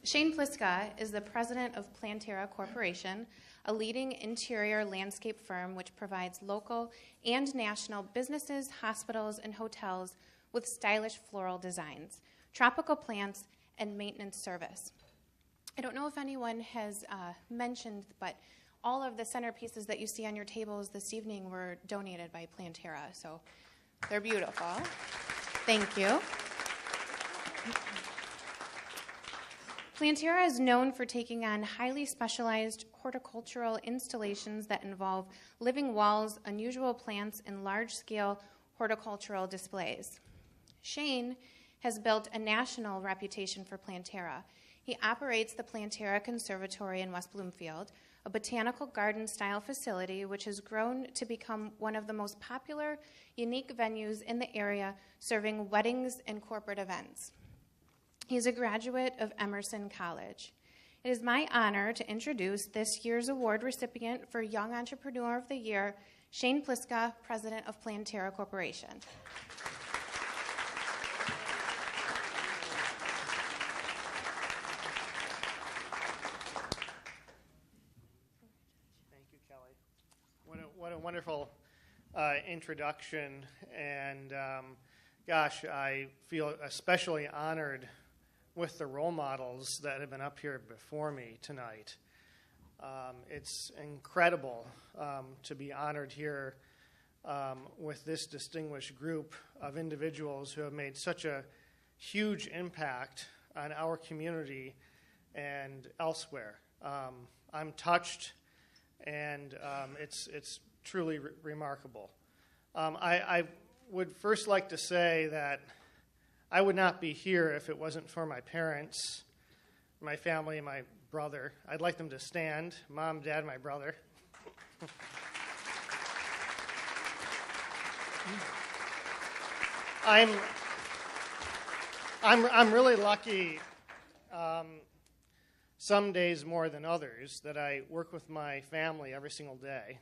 Shane Pliska is the president of Planterra Corporation, a leading interior landscape firm which provides local and national businesses, hospitals, and hotels with stylish floral designs, tropical plants, and maintenance service. I don't know if anyone has mentioned, but all of the centerpieces that you see on your tables this evening were donated by Plantera, so they're beautiful. Thank you. Plantera is known for taking on highly specialized horticultural installations that involve living walls, unusual plants, and large-scale horticultural displays. Shane has built a national reputation for Plantera. He operates the Plantera Conservatory in West Bloomfield, a botanical garden-style facility which has grown to become one of the most popular, unique venues in the area, serving weddings and corporate events. He's a graduate of Emerson College. It is my honor to introduce this year's award recipient for Young Entrepreneur of the Year, Shane Pliska, President of Plantera Corporation. What a wonderful introduction, and gosh, I feel especially honored with the role models that have been up here before me tonight. It's incredible to be honored here with this distinguished group of individuals who have made such a huge impact on our community and elsewhere. I'm touched, and it's truly remarkable. I would first like to say that I would not be here if it wasn't for my parents, my family, and my brother. I'd like them to stand. Mom, Dad, my brother. I'm really lucky, some days more than others, that I work with my family every single day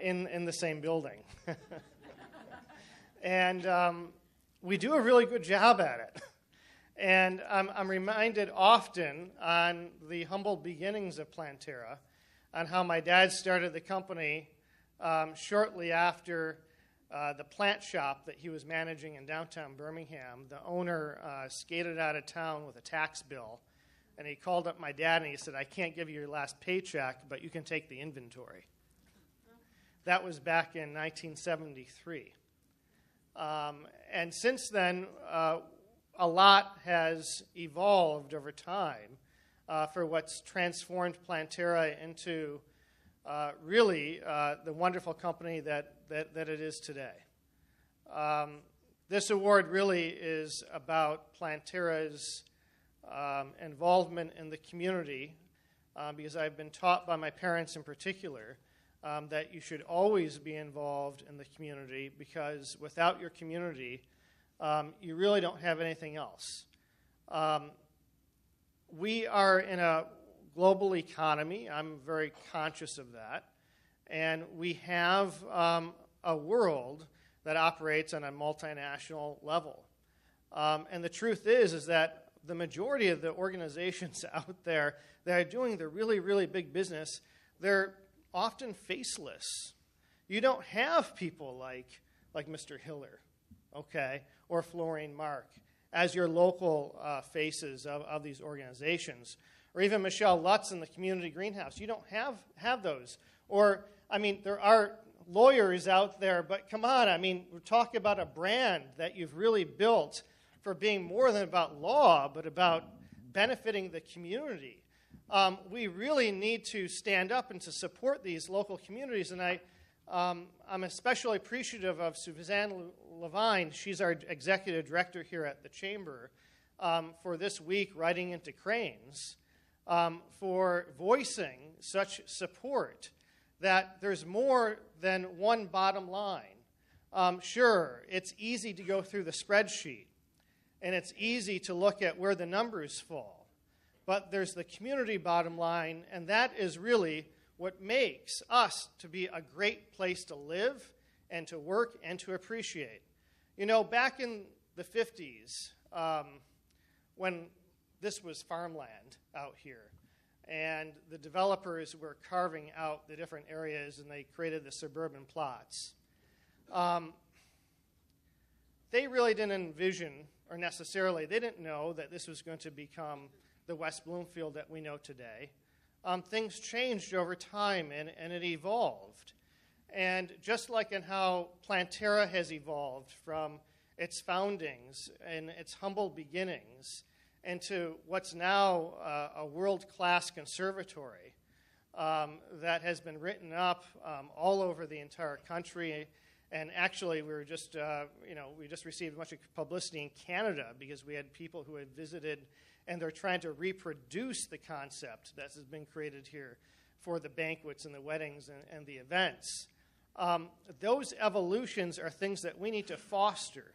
in the same building. And we do a really good job at it. And I'm reminded often on the humble beginnings of Plantera, on how my dad started the company shortly after the plant shop that he was managing in downtown Birmingham. The owner skated out of town with a tax bill, and he called up my dad and he said, "I can't give you your last paycheck, but you can take the inventory." That was back in 1973. And since then, a lot has evolved over time for what's transformed Plantera into really the wonderful company that it is today. This award really is about Plantera's involvement in the community, because I've been taught by my parents in particular that you should always be involved in the community, because without your community, you really don't have anything else. We are in a global economy. I'm very conscious of that. And we have a world that operates on a multinational level. And the truth is that the majority of the organizations out there that are doing the really, really big business, they're often faceless. You don't have people like Mr. Hiller, okay, or Florine Mark as your local faces of these organizations, or even Michelle Lutz in the community greenhouse. You don't have those. Or, I mean, there are lawyers out there, but come on, I mean, we're talking about a brand that you've really built for being more than about law, but about benefiting the community. We really need to stand up and to support these local communities, and I'm especially appreciative of Suzanne Levine. She's our executive director here at the Chamber, for this week writing into Cranes, for voicing such support that there's more than one bottom line. Sure, it's easy to go through the spreadsheet, and it's easy to look at where the numbers fall. But there's the community bottom line, and that is really what makes us to be a great place to live and to work and to appreciate. You know, back in the 50s, when this was farmland out here, And the developers were carving out the different areas, and they created the suburban plots. They really didn't envision, or necessarily, they didn't know that this was going to become the West Bloomfield that we know today. Things changed over time, and it evolved. And just like in how Planterra has evolved from its foundings and its humble beginnings into what's now a world-class conservatory that has been written up all over the entire country. And actually, we were just, we just received much publicity in Canada because we had people who had visited, and they're trying to reproduce the concept that has been created here for the banquets and the weddings and the events. Those evolutions are things that we need to foster.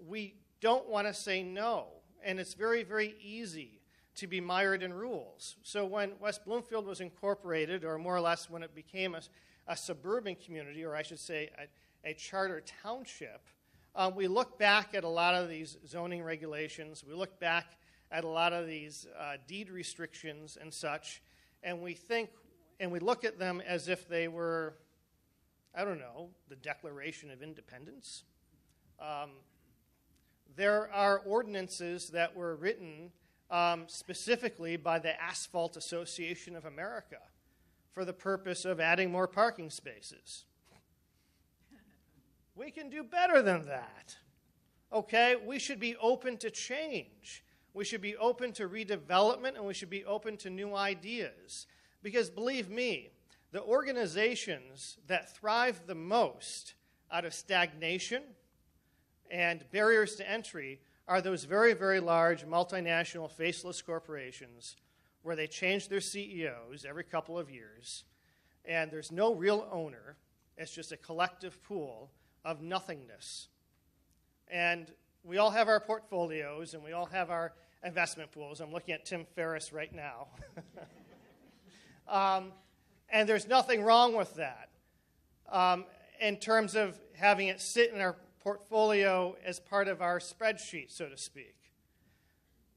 We don't want to say no, and it's very, very easy to be mired in rules. So when West Bloomfield was incorporated, or more or less when it became a suburban community, or I should say a charter township, we look back at a lot of these zoning regulations, we look back at a lot of these deed restrictions and such, and we think, and we look at them as if they were, I don't know, the Declaration of Independence. There are ordinances that were written specifically by the Asphalt Association of America for the purpose of adding more parking spaces. We can do better than that. Okay? We should be open to change. We should be open to redevelopment, and we should be open to new ideas. Because believe me, the organizations that thrive the most out of stagnation and barriers to entry are those very, very large multinational faceless corporations where they change their CEOs every couple of years, and there's no real owner. It's just a collective pool of nothingness. And we all have our portfolios, and we all have our investment pools. I'm looking at Tim Ferriss right now. And there's nothing wrong with that in terms of having it sit in our portfolio as part of our spreadsheet, so to speak.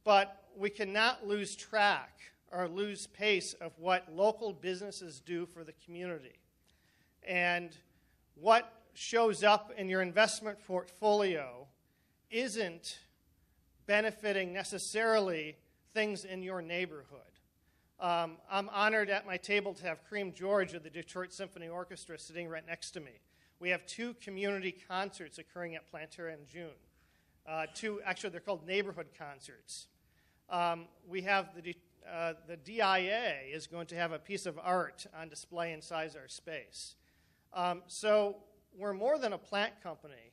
But we cannot lose track or lose pace of what local businesses do for the community. And what shows up in your investment portfolio isn't benefiting necessarily things in your neighborhood. I'm honored at my table to have Kareem George of the Detroit Symphony Orchestra sitting right next to me. We have 2 community concerts occurring at Planterra in June. Actually, they're called neighborhood concerts. We have the DIA is going to have a piece of art on display inside our space. So we're more than a plant company,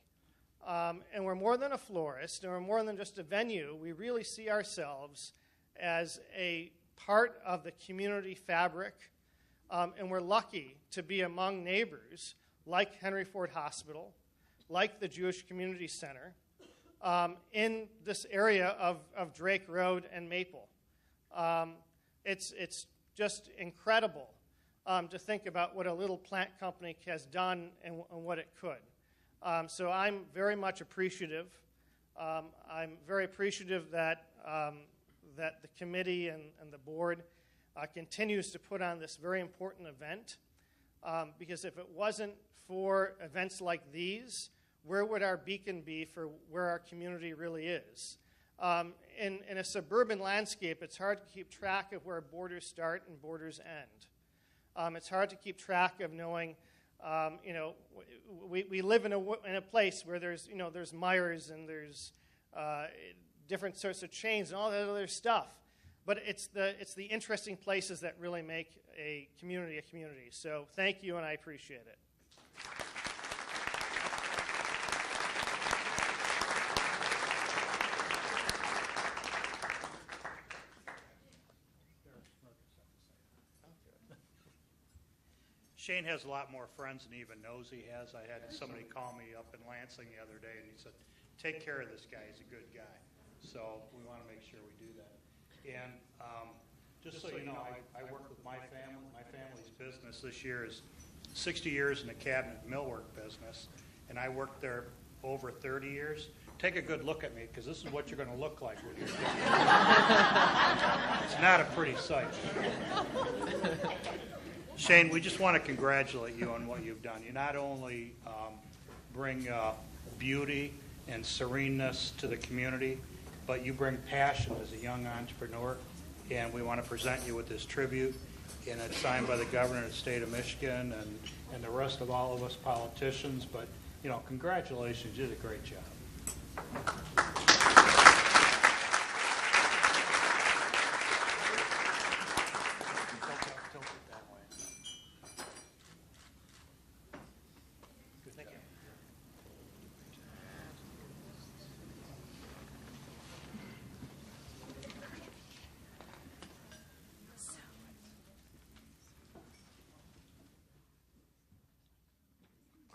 and we're more than a florist, and we're more than just a venue. We really see ourselves as a part of the community fabric, and we're lucky to be among neighbors like Henry Ford Hospital, like the Jewish Community Center, in this area of Drake Road and Maple. It's just incredible to think about what a little plant company has done and what it could. So I'm very much appreciative. I'm very appreciative that that the committee and the board continues to put on this very important event, because if it wasn't for events like these, where would our beacon be for where our community really is? In a suburban landscape, it's hard to keep track of where borders start and borders end. It's hard to keep track of knowing, we live in a place where there's Myers and there's different sorts of chains and all that other stuff. But it's the interesting places that really make a community a community. So thank you, and I appreciate it. Shane has a lot more friends than he even knows he has. I had somebody call me up in Lansing the other day, and he said, take care of this guy. He's a good guy. So we want to make sure we do that. And just so you know, I work with my family. My family's business this year is 60 years in the cabinet millwork business, and I worked there over 30 years. take a good look at me, because this is what you're going to look like with your kids. It's not a pretty sight. Shane, we just want to congratulate you on what you've done. You not only bring beauty and sereneness to the community, but you bring passion as a young entrepreneur, and we want to present you with this tribute, and it's signed by the governor of the state of Michigan and the rest of all of us politicians. But, you know, congratulations. You did a great job.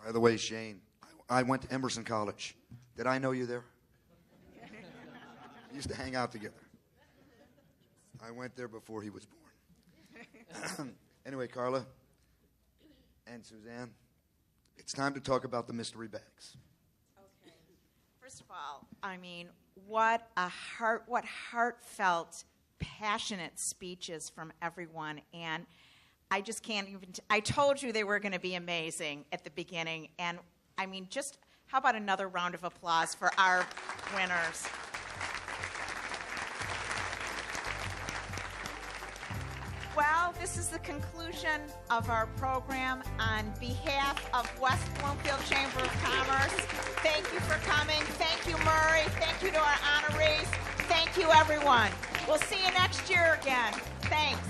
By the way, Shane, I went to Emerson College. Did I know you there? We used to hang out together. I went there before he was born. Anyway, Carla and Suzanne, it's time to talk about the mystery bags. Okay. First of all, I mean, what heartfelt, passionate speeches from everyone. And I just can't even, I told you they were going to be amazing at the beginning. And I mean, just how about another round of applause for our winners? Well, this is the conclusion of our program. On behalf of West Bloomfield Chamber of Commerce, thank you for coming. Thank you, Murray. Thank you to our honorees. Thank you, everyone. We'll see you next year again. Thanks.